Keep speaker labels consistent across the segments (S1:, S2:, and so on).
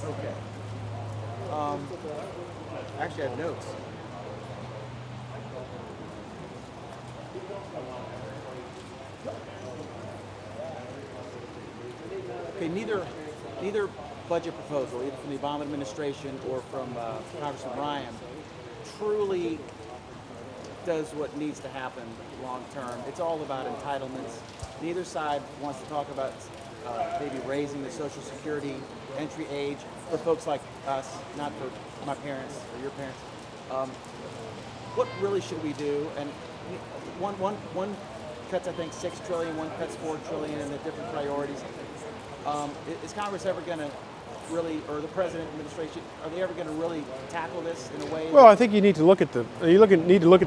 S1: Okay. Um, Actually, I have notes. Okay, neither budget proposal, either from the Obama administration or from Congressman Ryan, truly does what needs to happen long term. It's all about entitlements. Neither side wants to talk about maybe raising the Social Security entry age for folks like us, not for my parents or your parents. Um, what really should we do? And one cuts, I think, 6 trillion, one cuts 4 trillion, and the different priorities. Is Congress ever going to really, or the president, administration, are they ever going to really tackle this in a way?
S2: Well, I think you need to look at the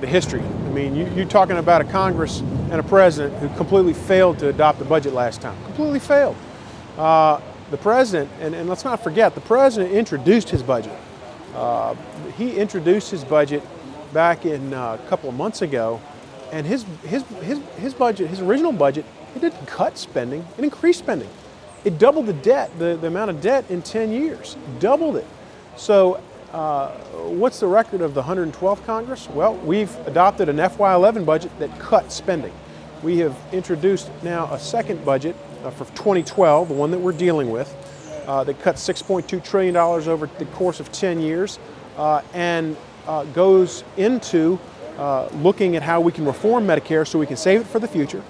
S2: history. I mean, you're talking about a Congress and a president who completely failed to adopt the budget last time. Completely failed. The president, and let's not forget, the president introduced his budget. He introduced his budget back in a couple of months ago, and his budget, his original budget, it didn't cut spending, it increased spending. It doubled the debt, the amount of debt in 10 years, doubled it. So what's the record of the 112th Congress? Well, we've adopted an FY11 budget that cut spending. We have introduced now a second budget for 2012, the one that we're dealing with, that cuts $6.2 trillion over the course of 10 years and goes into looking at how we can reform Medicare so we can save it for the future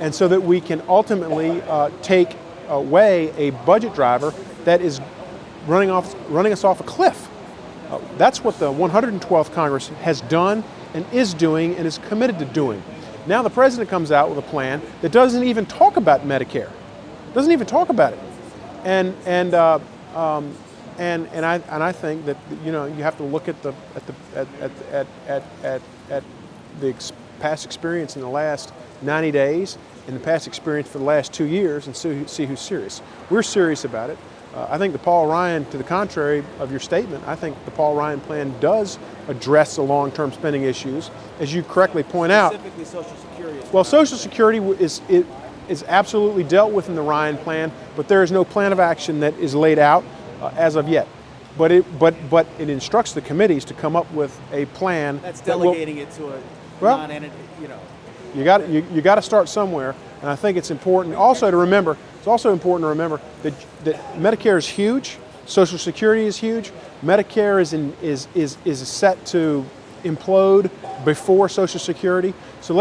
S2: and so that we can ultimately take away a budget driver that is running us off a cliff. That's what the 112th Congress has done and is doing and is committed to doing. Now the president comes out with a plan that doesn't even talk about Medicare, doesn't even talk about it, and I think that you have to look at the past experience in the last 90 days and the past experience for the last 2 years and see who's serious. We're serious about it. I think the Paul Ryan, to the contrary of your statement, I think the Paul Ryan plan does address the long-term spending issues, as you correctly point out.
S1: Specifically Social Security.
S2: Well, Social Security is absolutely dealt with in the Ryan plan, but there is no plan of action that is laid out as of yet. But it instructs the committees to come up with a plan.
S1: That's delegating it to a non-entity,
S2: You got to start somewhere, and I think it's important also to remember. It's also important to remember that Medicare is huge, Social Security is huge. Medicare is set to implode before Social Security. So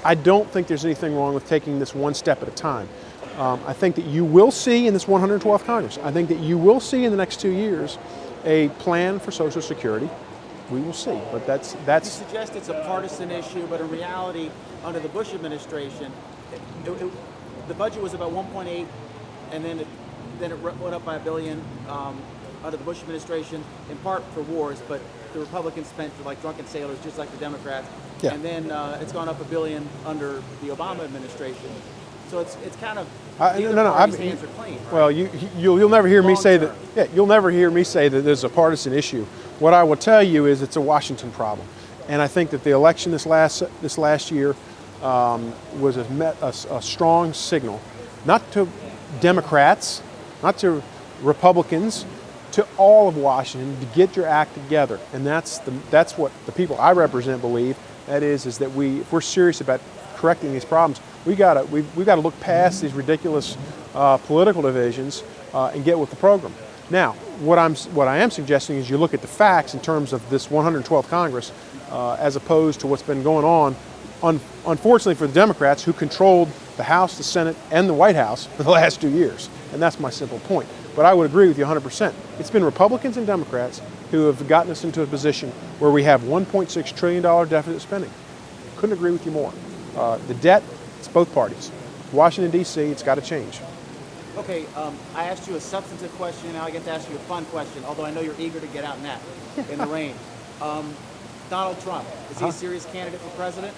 S2: I don't think there's anything wrong with taking this one step at a time. I think that you will see in this 112th Congress, I think that you will see in the next 2 years a plan for Social Security. We will see, but that's.
S1: You suggest it's a partisan issue, but in reality, under the Bush administration, the budget was about 1.8, and then it went up by $1 billion under the Bush administration, in part for wars, but the Republicans spent for like drunken sailors, just like the Democrats.
S2: Yeah.
S1: And then it's gone up $1 billion under the Obama administration. So it's kind of hands are clean. Right?
S2: Well, you'll never hear me say that. Yeah, you'll never hear me say that there's a partisan issue. What I will tell you is it's a Washington problem, and I think that the election this last year was a strong signal, not to Democrats, not to Republicans, to all of Washington to get your act together, and that's what the people I represent believe. That is that if we're serious about correcting these problems, we gotta look past these ridiculous political divisions and get with the program. Now, what I am suggesting is you look at the facts in terms of this 112th Congress, as opposed to what's been going on. Unfortunately for the Democrats, who controlled the House, the Senate, and the White House for the last 2 years, and that's my simple point. But I would agree with you 100%. It's been Republicans and Democrats who have gotten us into a position where we have $1.6 trillion deficit spending. Couldn't agree with you more. The debt, it's both parties. Washington, D.C., it's got to change.
S1: Okay, I asked you a substantive question, now I get to ask you a fun question, although I know you're eager to get out in the rain. Donald Trump, is he a serious candidate for president?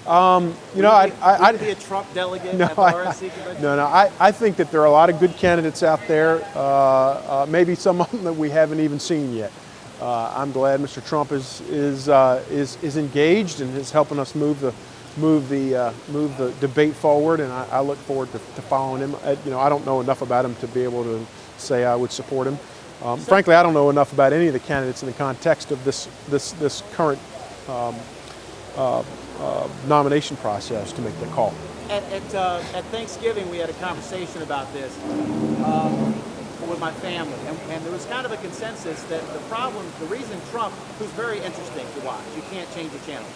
S2: I'd
S1: be a Trump delegate at the RNC convention?
S2: No. I think that there are a lot of good candidates out there, maybe some of them that we haven't even seen yet. I'm glad Mr. Trump is engaged and is helping us move the debate forward, and I look forward to following him. I don't know enough about him to be able say I would support him. Frankly, I don't know enough about any of the candidates in the context of this current nomination process to make the call.
S1: At Thanksgiving, we had a conversation about this with my family, and there was kind of a consensus that the reason Trump, who's very interesting to watch, you can't change the channel.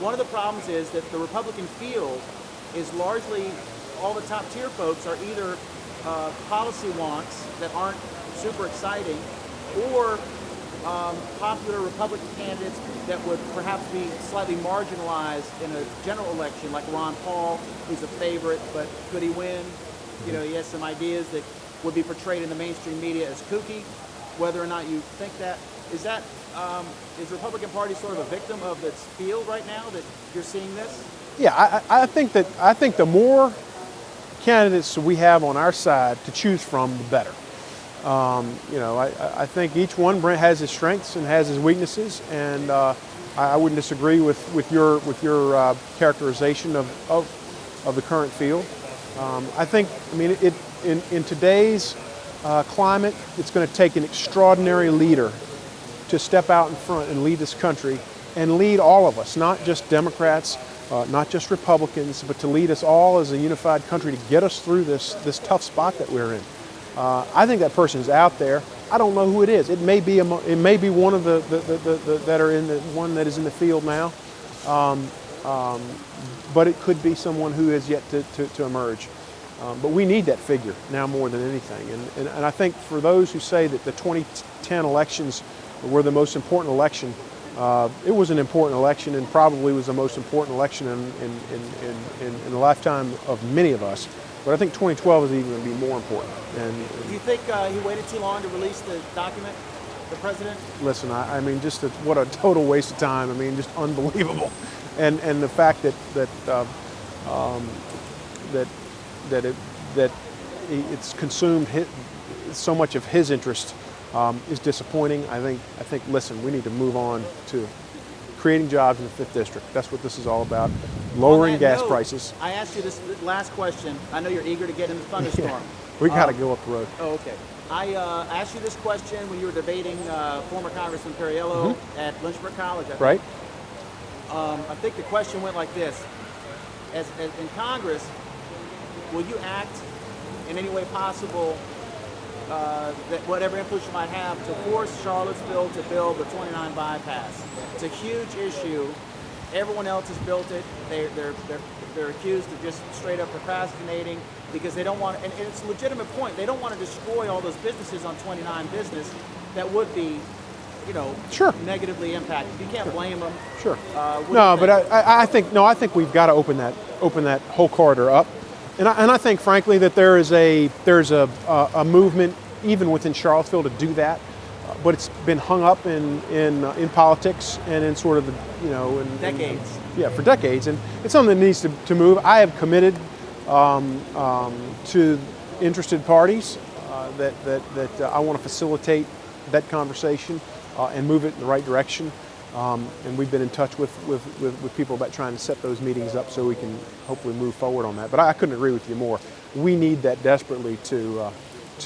S1: One of the problems is that the Republican field is largely, all the top tier folks are either policy wonks that aren't super exciting, or popular Republican candidates that would perhaps be slightly marginalized in a general election, like Ron Paul, who's a favorite, but could he win? You know, he has some ideas that would be portrayed in the mainstream media as kooky. Whether or not you think that, is the Republican Party sort of a victim of its field right now that you're seeing this?
S2: Yeah, I think the more candidates we have on our side to choose from, the better. You know, I think each one has his strengths and has his weaknesses, and I wouldn't disagree with your characterization of the current field. I mean, in today's climate, it's going to take an extraordinary leader to step out in front and lead this country and lead all of us, not just Democrats, not just Republicans, but to lead us all as a unified country to get us through this tough spot that we're in. I think that person is out there. I don't know who it is. It may be one of the that are in the one that is in the field now, but it could be someone who is yet to emerge. But we need that figure now more than anything. And I think for those who say that the 2010 elections were the most important election, it was an important election and probably was the most important election in the lifetime of many of us. But I think 2012 is even going to be more important. And
S1: do you think he waited too long to release the document, the president?
S2: Listen, I mean, what a total waste of time. I mean, just unbelievable. And the fact that it's consumed so much of his interest is disappointing. I think. Listen, we need to move on to creating jobs in the 5th District. That's what this is all about. Lowering gas prices.
S1: I asked you this last question. I know you're eager to get in the thunderstorm.
S2: Yeah, we got to go up the road.
S1: Oh, okay. I asked you this question when you were debating former Congressman Perriello at Lynchburg College. I think.
S2: Right.
S1: I think the question went like this: as in Congress, will you act in any way possible, that whatever influence you might have, to force Charlottesville to build the 29 bypass? It's a huge issue. Everyone else has built it. They're accused of just straight up procrastinating because they don't want, and it's a legitimate point, they don't want to destroy all those businesses on 29 business that would be, you know,
S2: sure,
S1: negatively impacted. You can't blame them.
S2: Sure. No, but I think we've got to open that whole corridor up. And I think, frankly, that there's a movement even within Charlottesville to do that, but it's been hung up in politics and in sort of
S1: decades.
S2: For decades, and it's something that needs to move. I have committed to interested parties that I want to facilitate that conversation and move it in the right direction. And we've been in touch with people about trying to set those meetings up so we can hopefully move forward on that. But I couldn't agree with you more. We need that desperately to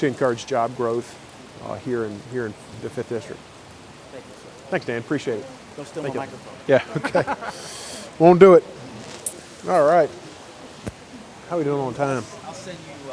S2: encourage job growth here in the 5th District.
S1: Thank you, sir.
S2: Thanks, Dan. Appreciate it.
S1: Don't steal my microphone.
S2: Yeah, okay. Won't do it. All right. How are we doing on time?
S1: I'll send you